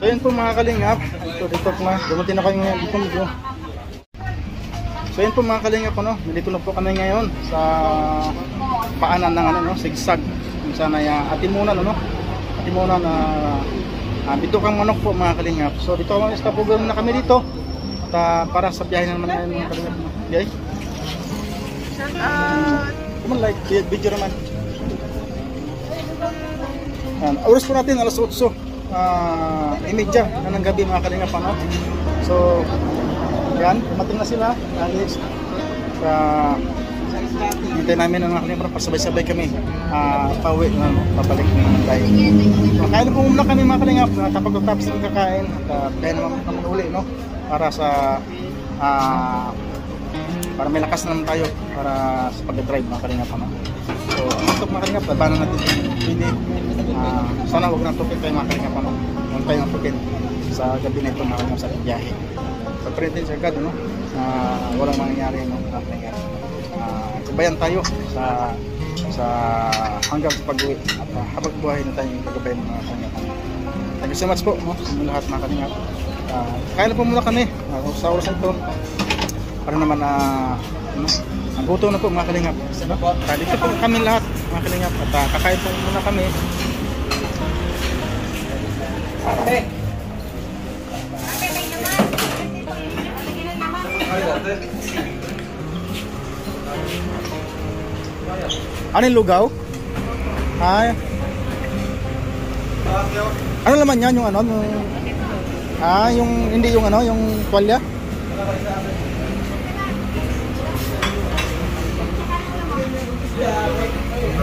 So yun po mga kalingap. So dito po na, dumating na kayo ngayon dito medyo. So yun po mga kalingap, no? Nandito na po kami ngayon sa paanan ng ano, sigsag. Kung sana atimunan, no? Atimunan na bitukang manok po mga kalingap. So dito istapugan na kami dito. At para sa biyahe na naman ngayon mga kalingap. Okay? Come on, like video naman. Oras po natin alas 8. Imedya na ng gabi mga kalingap, ano? So yan, dumating na sila. Hintay namin ng mga kalingap, pasabay-sabay kami pauwi na papalik ng tayo. Kaya na po muna kami mga kalingap, kapag tapos ng kakain at kaya naman kami uli, no? Para sa para may lakas naman tayo para sa pag-drive mga kalingap, ano? So ito mga kalingap, labanan natin hindi. Sana huwag nang tupin tayo mga kalingap, ano? Huwag tayo nang tupin sa gabi na ito mga kalingap sa biyahe. So printin siya agad, no? Walang mangyayari, no? Sabayan tayo sa hanggang sa pag-uwi at habang buhay na tayo yung kagabayan mga kalingap. Thank you so much po, no? Sa lahat mga kalingap. Kaya na po muna kami sa oras ito para naman naguto na po mga kalingap. Dito po kami lahat mga kalingap at kakain po muna kami. Ano yung lugaw? Ay. Ano naman yan yung ano? Yung hindi yung ano, yung tuwalya?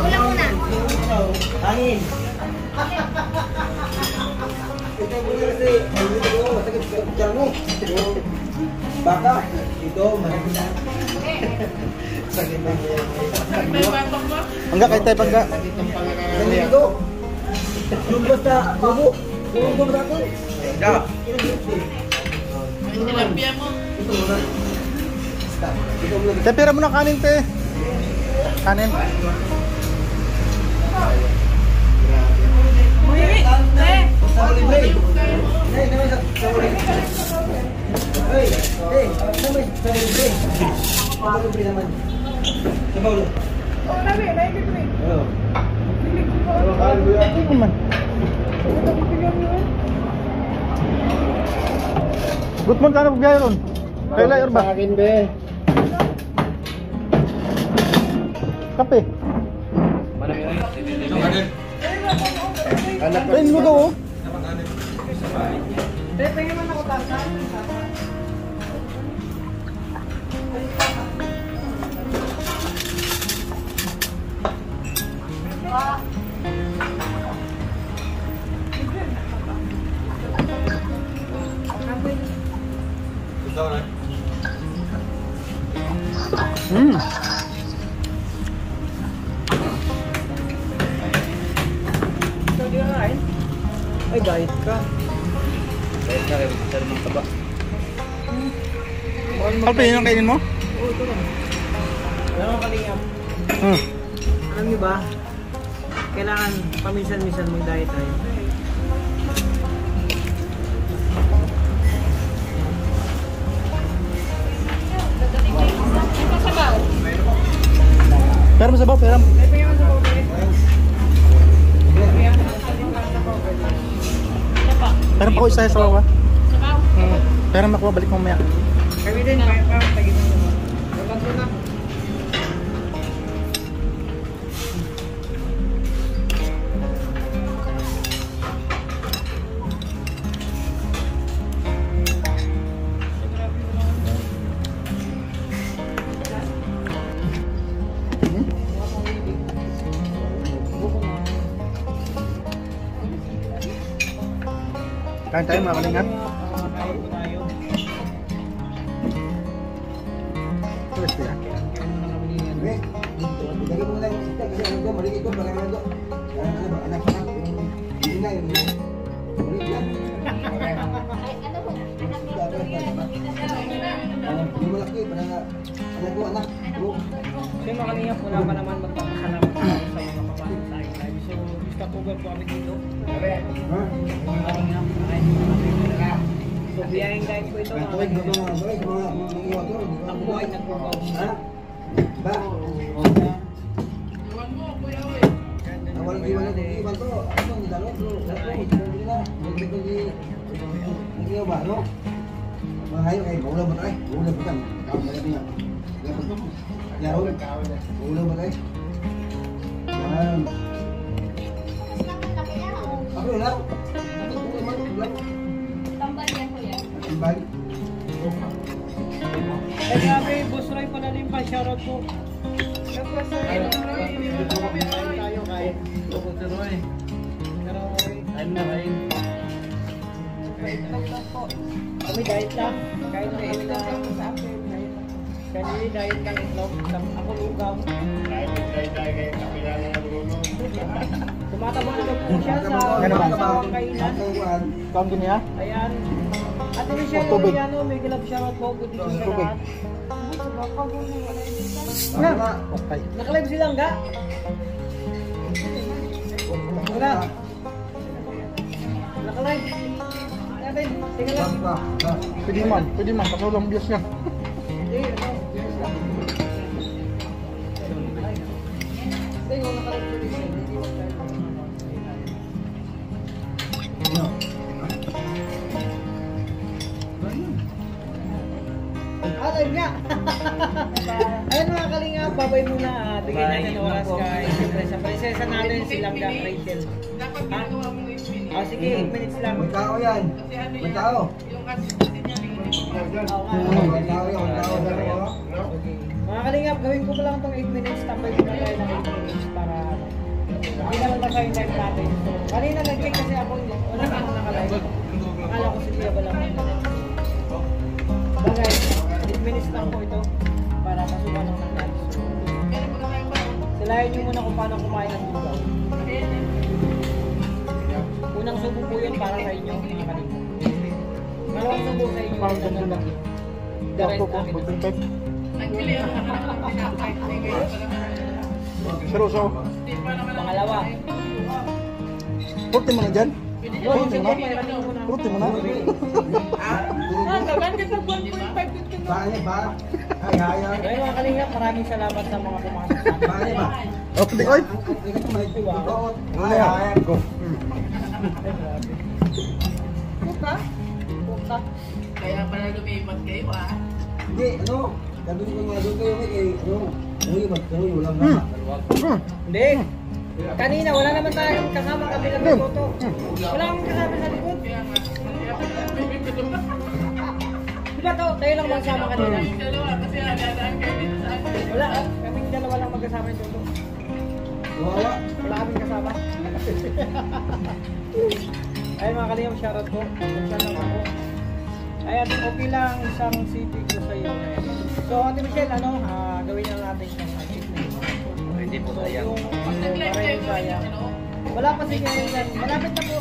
Ulang muna. Angin. Baka ito malaki. Sakit na niya. Pangga kay tay pangga. Ito. Yung basta bubo. Bubo natin. Ya. Ang tilapia mo. Te, pira mo na kanin, te. Kanin. Gutman ka na pagbiyahe ron? Kailay or ba? Sa akin, be. Kape. Ay, lugaw oh. Tingnan mo na ko tasan. Ay, diet ka. Diet ka rin. Diet ng taba. Kape yun ang kainin mo? Oo, ito lang. Alam mo kalingap. Alam niyo ba? Kailangan paminsan-minsan mag-diet tayo. Pera mo sabaw, pera mo. Pera pa ko isa sa sabaw. Pera mo makuha, balik mo mamaya. Kami din, kaya pa, tagin mo naman. Babanto na. Kain tayo mga kalingap. Terus ya. Lagi mo na yung isda kasi ano doon, maligid doon, parang ano doon. Anak-anak, hindi na yun. Maligid yan. Yung malaki, parang anak ko, anak. So yung mga kalingap, wala pa naman magpapasalamat sa mga kapatid sa akin live. So, Istapugan po kami dito. Ha? Mga kalingap, ay Biyayang guys po ito. Tuwig na ito mga tuwig, mga iwan ko. Ako ay nagbubaw. Ha? Ba? Walang iwan na iwan ko. Ano, nilalo? Hindi ba, no? Mga hayo kayo, maulan ba tayo? Maulan ba tayo? Kawan ba tayo? Yaro? Maulan ba tayo? Yan. Ako yun lang. Tambal yan po yan. Tambal. Ay grabe, Boss Roy palalim pa, shoutout po. Tayo kahit Boss Roy. Pero ano na kayo? Kami diet lang. Kahit na itlog sa akin. Kami diet lang itlog. Ako lugaw. Tumataba na po siya sa bawang kainan. Kaon din niya? Ayan. At ito siya Tubig. yung ano, may galap shoutout po. Good evening sa Tubig. lahat. Tama. Okay. Nakalive silang ga? Wala. Nakalive. Natin, tingnan lang. Pwede man, kasi walang views niya. Hindi, ano, yes lang. Tingnan, nakalive ko rin siya. Hindi mo tayo. Live nga! Ayun mga kalinga, babay muna. Bigyan natin ng oras kay siyempre sa prinsesa natin, si Langga Rachel. Ha? Sige, 8 minutes lang. May tao yan. May tao. Oo nga. May tao yan. May tao. Okay. Mga kalingap, gawin ko pa lang itong 8 minutes. Tambay ko na tayo ng 8 minutes para hindi naman basta yung time natin. So, kanina nag-check kasi ako, wala na akong nakalive. Akala ko si Tia ba lang. Bagay, 8 minutes lang po ito para masukan ng lunch. Silayan nyo muna kung paano kumain ng lugaw. Unang subo po yun para sa inyo, mga kalingap. Malawang subo sa inyo. Parang ganun lang. The rest Ako po, namin. good type. Seryoso. Pangalawa. Purti mo na dyan. Yun, sige, mayroon mo na. Purti mo na. Bahay ba? Ay, ay, ay. Ayun mga kalingap, maraming salamat sa mga pumasok sa akin. Bahay ba? Okay, oy. Ay, ay, ay. Go. Puka? Puka? Kaya pala lumipat kayo Hindi, ano? Sabi ko nga doon kayo, ano? Ano yung walang mama? Hindi. Kanina, wala naman tayong kasama kami ng Toto. Wala kami kasama sa likod. Bila to, tayo lang magsama kanina. kasi nadadaan kayo dito sa akin. Wala, kaming dalawa lang magkasama yung Toto. Wawa. Wala kaming kasama. Ay mga kalingap, shoutout po. Saan lang ako. Ay, okay lang, isang city ko sa iyo. So, Ate Michelle, gawin na natin yung achievement. Hindi po sayang. Nag-live kayo Sayang. ano? Wala pa si Kailan. Malapit na po.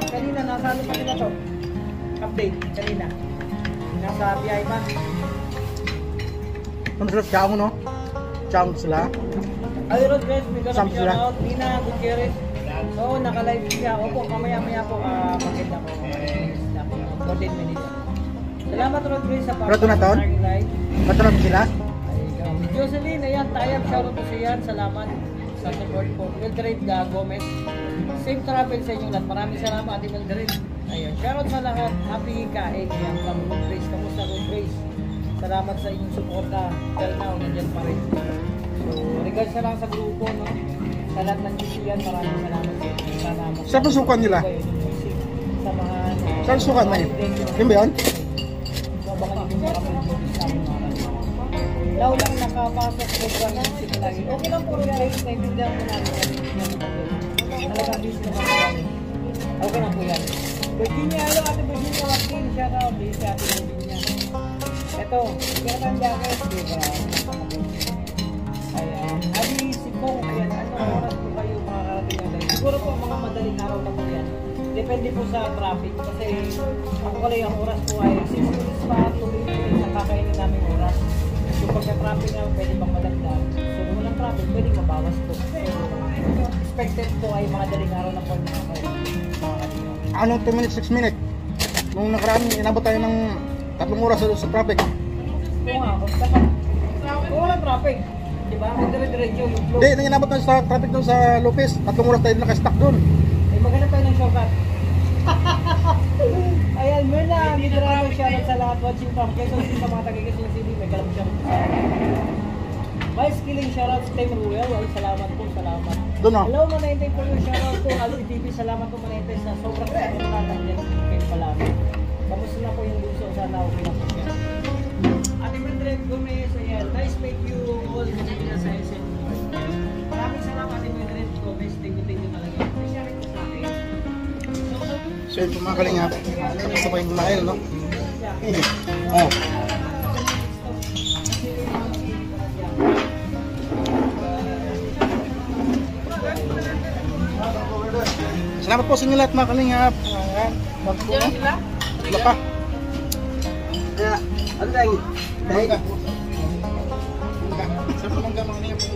Kanina, nasalo pa sila to. Update, kanina. Nasa BI Bank. Ano sila? Chow mo, no? Chow sila. Alirod guys, may ganap Sam sila. shoutout. Nina Gutierrez. So, naka-live siya. Opo, mamaya-maya po. Maganda po. 14 minutes. Salamat Rod Grace sa Pero ito na taon? live. Matanong sila? Jocelyn, ayan, tayab, shoutout po siya. Salamat sa support po. Mildred Gomez. Safe travel sa inyo lahat. Maraming salamat, Ate Mildred. Ayun, shoutout sa lahat. Happy kain. Yan, Rod Grace. Kamusta Rod Grace? Salamat sa inyong suporta. Till now, nandiyan pa rin. So, regards na lang sa grupo, no? Sa lahat ng GCN, maraming salamat sa inyo. Salamat. Sa pasukan nila? Sa mga... Saan sukan na yun? Yun ba yun? Abangan nyo yung mga movies namin mga kanina. Law lang nakapasok sa brand ng similagi. Okay lang po guys, naiintindihan ko namin. Talagang busy na kami. Okay lang po yan. Virginia, hello Ate Virginia Joaquin. Shout out din si Ate Virginia. Ito, kaya tayong jacket. Diba? Ayan. Adi, si Kong. Ayan, ano oras po kayo makakarating na tayo? Siguro po mga madaling araw na po yan. Depende po sa traffic. Kasi ako kalay ang oras po ay 6 minutes pa, 2 minutes na kakainin namin oras. So pagka traffic na pwede pang madagdag. So kung walang traffic, pwede mabawas po. So expected po ay mga daling araw na po na kayo. Anong 2 minutes, 6 minutes? nung nakaraan, inabot tayo ng 3 oras sa traffic. Oo nga, kung walang traffic, di ba? Kung dire-diretso yung flow. Hindi, nang inabot tayo sa traffic doon sa Lopez, 3 oras tayo naka-stuck doon. Eh, maghanap tayo ng shortcut. Ayan, muna, Midrano, shoutout sa lahat watching from Quezon City, sa mga taga-Quezon City, may galang shoutout sa Vice Killing, shoutout sa Team Ruel, ay salamat po, salamat. Doon oh. Hello, Manaytay po yung shoutout po, Alpi TV, salamat po Manaytay sa sobrang kainatan dyan kayo palami. Kamusta na po yung luso, sana okay na po siya. Ate Mildred Gomez, ayan, nice meet you all in sa SN. Maraming salamat Ate Mildred Gomez, thank you talaga. May sharing ko sa akin. So yun po mga kalingap, gusto pa yung kumain, no? Oh. Salamat po sa inyo lahat mga kalingap. Ayan, Diyan sila? wala pa. Kaya, ano tayo? Mangga. Mangga. Sarap ng mangga mga kalingap.